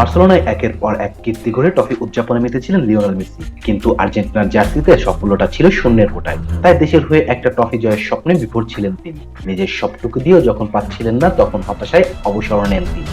বার্সেলোনায় একের পর এক কীর্তি গড়ে ট্রফি উদযাপনে মেতেছিলেন লিওনেল মেসি, কিন্তু আর্জেন্টিনার জার্সিতে সাফল্যটা ছিল শূন্যের কোটায়। তাই দেশের হয়ে একটা ট্রফি জয়ের স্বপ্নে বিভোর ছিলেন তিনি। নিজের সবটুকু দিয়েও যখন পাচ্ছিলেন না, তখন হতাশায় অবসর নেন তিনি।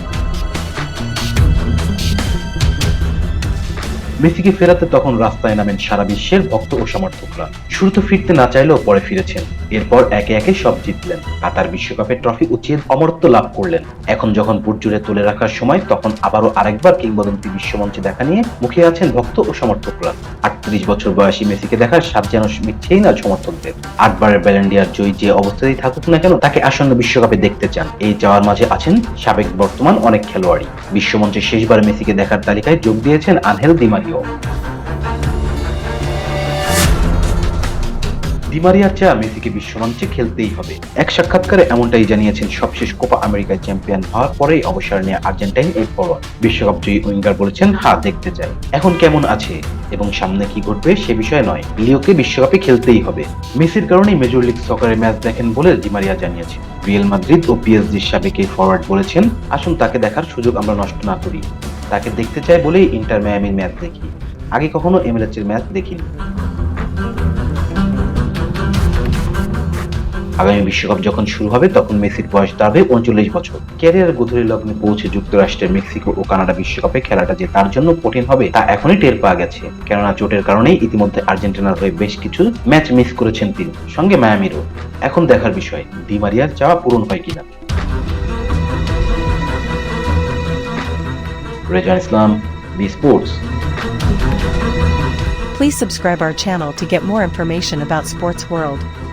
মেসিকে ফেরাতে তখন রাস্তায় নামেন সারা বিশ্বের ভক্ত ও সমর্থকরা। শুরুতে ফিরতে না চাইলেও পরে ফিরেছেন। এরপর একে একে সব জিতলেন, কাতার বিশ্বকাপের ট্রফি উঁচিয়ে অমরত্ব লাভ করলেন। এখন যখন বুট জুড়ে তুলে রাখার সময়, তখন আবারও আরেকবার কিংবদন্তি বিশ্বমঞ্চে দেখা নিয়ে মুখে আছেন ভক্ত ও সমর্থকরা। ৩৮ বছর বয়সী মেসিকে দেখার স্বাদ যেন মিটছেই না সমর্থকদের। ৮ বারের ব্যালন ডি'অর জয়ী যে অবস্থাতেই থাকুক না কেন, তাকে আসন্ন বিশ্বকাপে দেখতে চান। এই চাওয়ার মাঝে আছেন সাবেক বর্তমান অনেক খেলোয়াড়ই। বিশ্বমঞ্চে শেষবার মেসিকে দেখার তালিকায় যোগ দিয়েছেন আনহেল দি মারিও। দি মারিয়ার চা মেসিকে বিশ্বমঞ্চে খেলতেই হবে। এক সাক্ষাৎকারে এমনটাই জানিয়েছেন সবশেষ কোপা আমেরিকায় চ্যাম্পিয়ন হওয়ার পরেই অবসর নিয়ে আর্জেন্টাইন এই ফরোয়ার্ড। বিশ্বকাপ জয়ী উইঙ্গার বলেছেন, হ্যাঁ দেখতে চাই। এখন কেমন আছে এবং সামনে কি ঘটবে সে বিষয়ে নয়, লিওকে বিশ্বকাপে খেলতেই হবে। মেসির কারণেই মেজর লিগ সকারে ম্যাচ দেখেন বলে দি মারিয়া জানিয়েছেন। রিয়াল মাদ্রিদ ও পিএসজির সাবেক এই ফরোয়ার্ড বলেছেন, আসুন তাকে দেখার সুযোগ আমরা নষ্ট না করি। তাকে দেখতে চাই বলেই ইন্টার মায়ামির ম্যাচ দেখি, আগে কখনো এমএলএস এর ম্যাচ দেখিনি। আগামী বিশ্বকাপ যখন শুরু হবে, তখন মেসির বয়স দাঁড়াবে ৩৯ বছর। ক্যারিয়ার গধূলি লগ্নে পৌঁছে যুক্তরাষ্ট্রের মেক্সিকো ও কানাডা বিশ্বকাপে খেলাটা যে তার জন্য কঠিন হবে তা এখনই টের পাওয়া গেছে। কেননা চোটের কারণেই ইতিমধ্যে আর্জেন্টিনার হয়ে বেশ কিছু ম্যাচ মিস করেছেন তিনি, সঙ্গে মায়ামিরও। এখন দেখার বিষয় দি মারিয়ার চাওয়া পূরণ হয় কিনা। Rezan Islam, B sports. Please subscribe our channel to get more information about sports world.